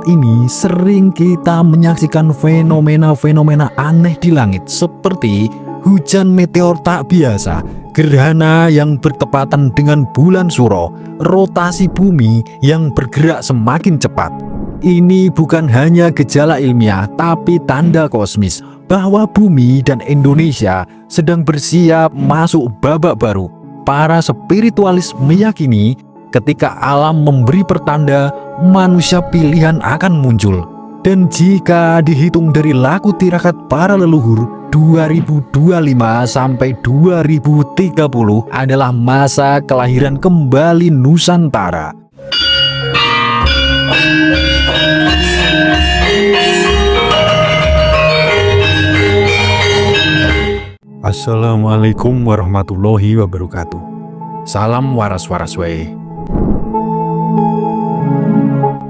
saat ini sering kita menyaksikan fenomena-fenomena aneh di langit seperti hujan meteor tak biasa, gerhana yang bertepatan dengan bulan suro, rotasi bumi yang bergerak semakin cepat. Ini bukan hanya gejala ilmiah tapi tanda kosmis bahwa bumi dan Indonesia sedang bersiap masuk babak baru. Para spiritualis meyakini ketika alam memberi pertanda, manusia pilihan akan muncul. Dan jika dihitung dari laku tirakat para leluhur, 2025 sampai 2030 adalah masa kelahiran kembali Nusantara. Assalamualaikum warahmatullahi wabarakatuh. Salam waras-waras wae.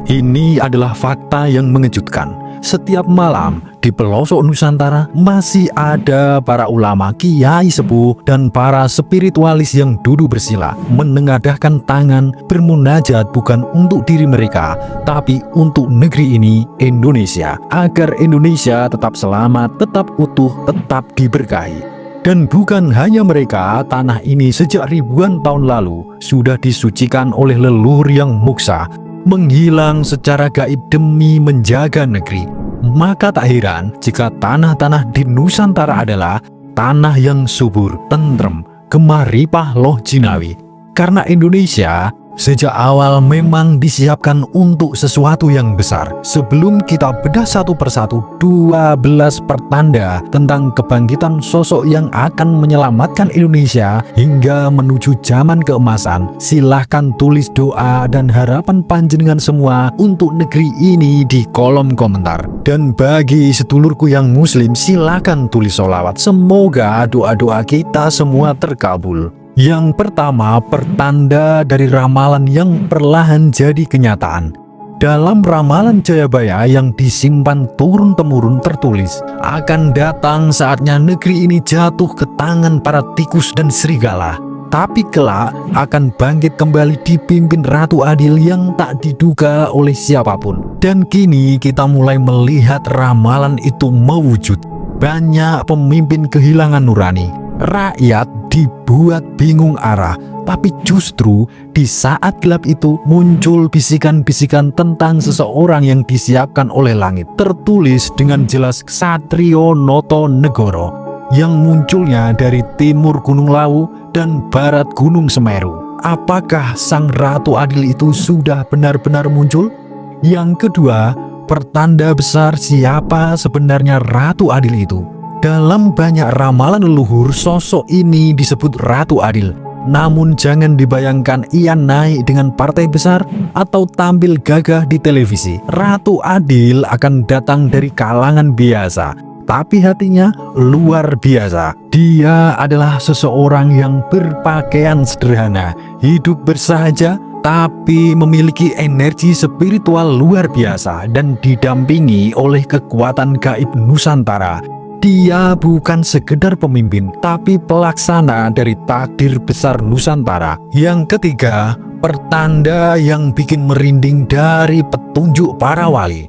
Ini adalah fakta yang mengejutkan. Setiap malam di pelosok Nusantara masih ada para ulama, kiai sepuh, dan para spiritualis yang duduk bersila, menengadahkan tangan, bermunajat bukan untuk diri mereka, tapi untuk negeri ini, Indonesia, agar Indonesia tetap selamat, tetap utuh, tetap diberkahi. Dan bukan hanya mereka, tanah ini sejak ribuan tahun lalu sudah disucikan oleh leluhur yang muksa, menghilang secara gaib demi menjaga negeri. Maka tak heran jika tanah-tanah di Nusantara adalah tanah yang subur, tentrem, gemah ripah loh jinawi. Karena Indonesia sejak awal memang disiapkan untuk sesuatu yang besar. Sebelum kita bedah satu persatu 12 pertanda tentang kebangkitan sosok yang akan menyelamatkan Indonesia hingga menuju zaman keemasan, silahkan tulis doa dan harapan panjenengan semua untuk negeri ini di kolom komentar. Dan bagi sedulurku yang muslim, silahkan tulis sholawat, semoga doa-doa kita semua terkabul. Yang pertama, pertanda dari ramalan yang perlahan jadi kenyataan. Dalam ramalan Jayabaya yang disimpan turun-temurun tertulis, akan datang saatnya negeri ini jatuh ke tangan para tikus dan serigala. Tapi kelak akan bangkit kembali dipimpin Ratu Adil yang tak diduga oleh siapapun. Dan kini kita mulai melihat ramalan itu mewujud. Banyak pemimpin kehilangan nurani. Rakyat dibuat bingung arah, tapi justru di saat gelap itu muncul bisikan-bisikan tentang seseorang yang disiapkan oleh langit, tertulis dengan jelas Ksatrio Noto Negoro, yang munculnya dari timur Gunung Lawu dan barat Gunung Semeru. Apakah sang Ratu Adil itu sudah benar-benar muncul? Yang kedua, pertanda besar siapa sebenarnya Ratu Adil itu. Dalam banyak ramalan leluhur, sosok ini disebut Ratu Adil. Namun jangan dibayangkan ia naik dengan partai besar atau tampil gagah di televisi. Ratu Adil akan datang dari kalangan biasa, tapi hatinya luar biasa. Dia adalah seseorang yang berpakaian sederhana, hidup bersahaja, tapi memiliki energi spiritual luar biasa dan didampingi oleh kekuatan gaib Nusantara. Dia bukan sekedar pemimpin, tapi pelaksana dari takdir besar Nusantara. Yang ketiga, pertanda yang bikin merinding dari petunjuk para wali.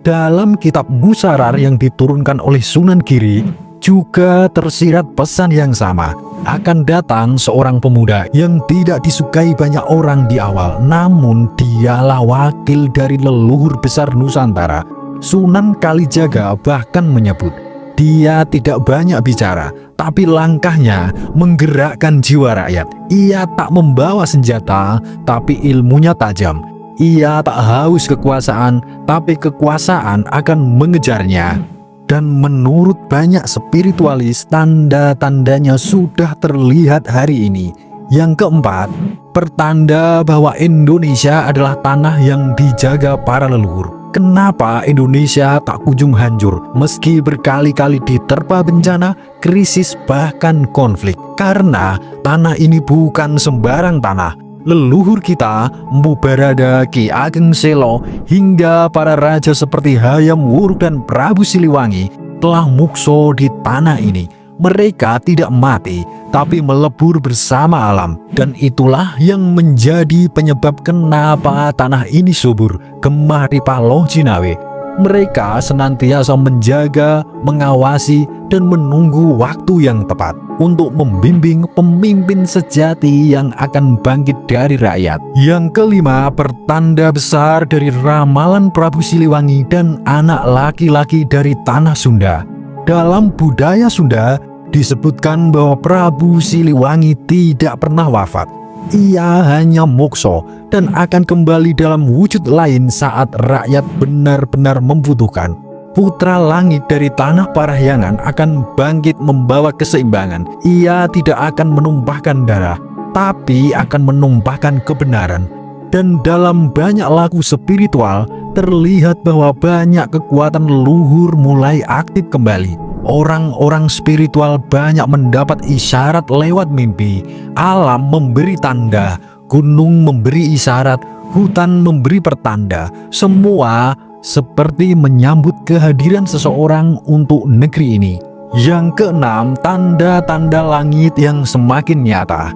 Dalam kitab Musarar yang diturunkan oleh Sunan Giri, juga tersirat pesan yang sama. Akan datang seorang pemuda yang tidak disukai banyak orang di awal, namun dialah wakil dari leluhur besar Nusantara. Sunan Kalijaga bahkan menyebut, dia tidak banyak bicara, tapi langkahnya menggerakkan jiwa rakyat. Ia tak membawa senjata, tapi ilmunya tajam. Ia tak haus kekuasaan, tapi kekuasaan akan mengejarnya. Dan menurut banyak spiritualis, tanda-tandanya sudah terlihat hari ini. Yang keempat, pertanda bahwa Indonesia adalah tanah yang dijaga para leluhur. Kenapa Indonesia tak kunjung hancur meski berkali-kali diterpa bencana, krisis, bahkan konflik? Karena tanah ini bukan sembarang tanah. Leluhur kita, Mpu Barada, Ki Ageng Selo, hingga para raja seperti Hayam Wuruk dan Prabu Siliwangi telah mukso di tanah ini. Mereka tidak mati, tapi melebur bersama alam. Dan itulah yang menjadi penyebab kenapa tanah ini subur, gemah ripah loh Jinawe. Mereka senantiasa menjaga, mengawasi, dan menunggu waktu yang tepat untuk membimbing pemimpin sejati yang akan bangkit dari rakyat. Yang kelima, pertanda besar dari ramalan Prabu Siliwangi dan anak laki-laki dari tanah Sunda. Dalam budaya Sunda disebutkan bahwa Prabu Siliwangi tidak pernah wafat. Ia hanya mokso dan akan kembali dalam wujud lain saat rakyat benar-benar membutuhkan. Putra langit dari tanah Parahyangan akan bangkit membawa keseimbangan. Ia tidak akan menumpahkan darah, tapi akan menumpahkan kebenaran. Dan dalam banyak lagu spiritual terlihat bahwa banyak kekuatan leluhur mulai aktif kembali. Orang-orang spiritual banyak mendapat isyarat lewat mimpi. Alam memberi tanda, gunung memberi isyarat, hutan memberi pertanda. Semua seperti menyambut kehadiran seseorang untuk negeri ini. Yang keenam, tanda-tanda langit yang semakin nyata.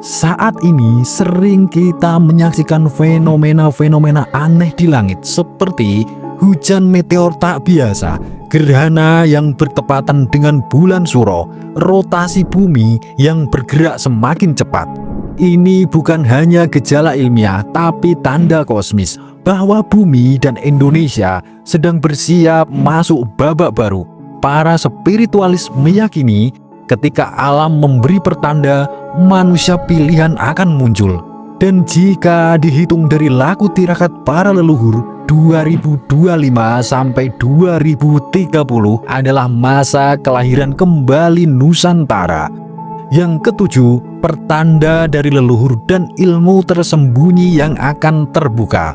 Saat ini sering kita menyaksikan fenomena-fenomena aneh di langit seperti hujan meteor tak biasa, gerhana yang bertepatan dengan bulan suro, rotasi bumi yang bergerak semakin cepat. Ini bukan hanya gejala ilmiah, tapi tanda kosmis bahwa bumi dan Indonesia sedang bersiap masuk babak baru. Para spiritualis meyakini ketika alam memberi pertanda, manusia pilihan akan muncul. Dan jika dihitung dari laku tirakat para leluhur, 2025 sampai 2030 adalah masa kelahiran kembali Nusantara. Yang ketujuh, pertanda dari leluhur dan ilmu tersembunyi yang akan terbuka.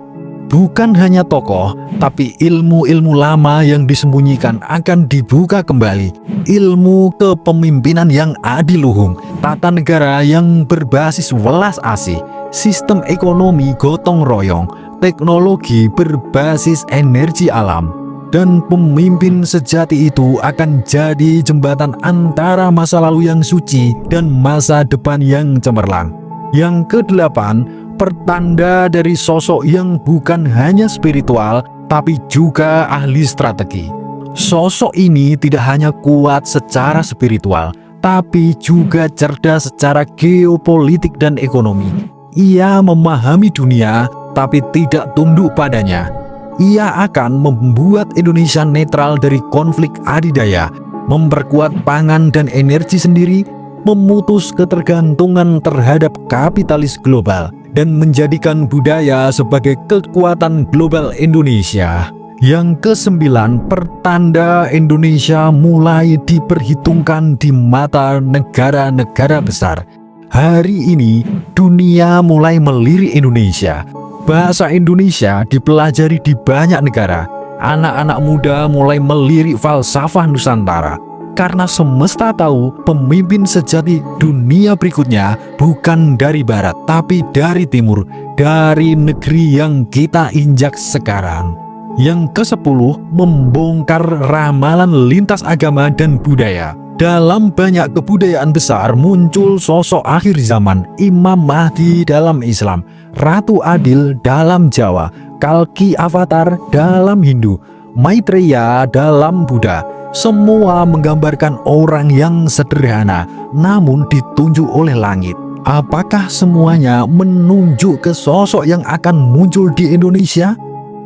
Bukan hanya tokoh, tapi ilmu-ilmu lama yang disembunyikan akan dibuka kembali. Ilmu kepemimpinan yang adiluhung, tata negara yang berbasis welas asih, sistem ekonomi gotong royong, teknologi berbasis energi alam. Dan pemimpin sejati itu akan jadi jembatan antara masa lalu yang suci dan masa depan yang cemerlang. Yang kedelapan, pertanda dari sosok yang bukan hanya spiritual, tapi juga ahli strategi. Sosok ini tidak hanya kuat secara spiritual, tapi juga cerdas secara geopolitik dan ekonomi. Ia memahami dunia, tapi tidak tunduk padanya. Ia akan membuat Indonesia netral dari konflik adidaya, memperkuat pangan dan energi sendiri, memutus ketergantungan terhadap kapitalis global, dan menjadikan budaya sebagai kekuatan global Indonesia. Yang kesembilan, pertanda Indonesia mulai diperhitungkan di mata negara-negara besar. Hari ini, dunia mulai melirik Indonesia. Bahasa Indonesia dipelajari di banyak negara. Anak-anak muda mulai melirik falsafah Nusantara. Karena semesta tahu pemimpin sejati dunia berikutnya bukan dari barat, tapi dari timur, dari negeri yang kita injak sekarang. Yang ke-10, membongkar ramalan lintas agama dan budaya. Dalam banyak kebudayaan besar muncul sosok akhir zaman, Imam Mahdi dalam Islam, Ratu Adil dalam Jawa, Kalki Avatar dalam Hindu, Maitreya dalam Buddha. Semua menggambarkan orang yang sederhana, namun ditunjuk oleh langit. Apakah semuanya menunjuk ke sosok yang akan muncul di Indonesia?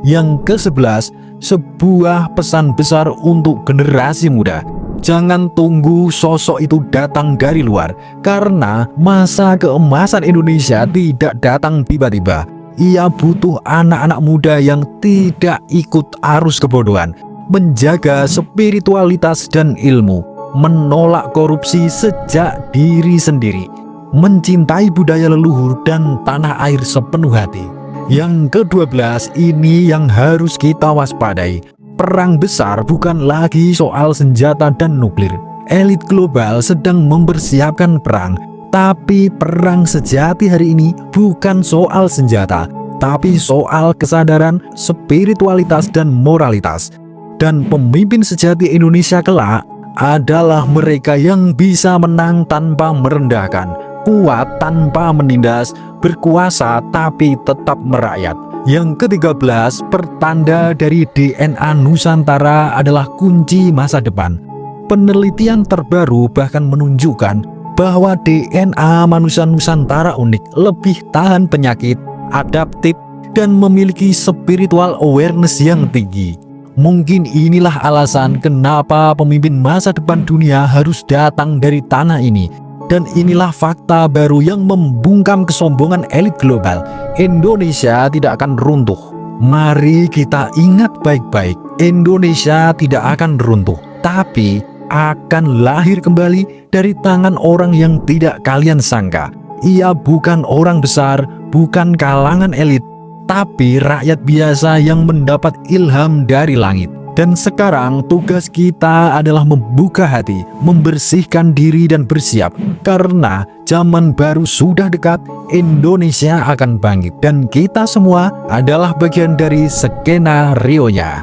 Yang ke-11, sebuah pesan besar untuk generasi muda. Jangan tunggu sosok itu datang dari luar, karena masa keemasan Indonesia tidak datang tiba-tiba. Ia butuh anak-anak muda yang tidak ikut arus kebodohan, menjaga spiritualitas dan ilmu, menolak korupsi sejak diri sendiri, mencintai budaya leluhur dan tanah air sepenuh hati. Yang ke-12, ini yang harus kita waspadai. Perang besar bukan lagi soal senjata dan nuklir. Elit global sedang mempersiapkan perang. Tapi perang sejati hari ini bukan soal senjata, tapi soal kesadaran, spiritualitas, dan moralitas. Dan pemimpin sejati Indonesia kelak adalah mereka yang bisa menang tanpa merendahkan, kuat tanpa menindas, berkuasa tapi tetap merakyat. Yang ke-13, pertanda dari DNA Nusantara adalah kunci masa depan. Penelitian terbaru bahkan menunjukkan bahwa DNA manusia Nusantara unik, lebih tahan penyakit, adaptif, dan memiliki spiritual awareness yang tinggi. Mungkin inilah alasan kenapa pemimpin masa depan dunia harus datang dari tanah ini. Dan inilah fakta baru yang membungkam kesombongan elit global. Indonesia tidak akan runtuh. Mari kita ingat baik-baik, Indonesia tidak akan runtuh, tapi akan lahir kembali dari tangan orang yang tidak kalian sangka. Ia bukan orang besar, bukan kalangan elit, tapi rakyat biasa yang mendapat ilham dari langit. Dan sekarang tugas kita adalah membuka hati, membersihkan diri dan bersiap. Karena zaman baru sudah dekat, Indonesia akan bangkit. Dan kita semua adalah bagian dari skenario-nya.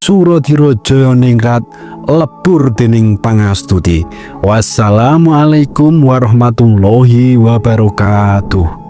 Suradira Jayaningrat lebur dening pangastuti. Wassalamualaikum warahmatullahi wabarakatuh.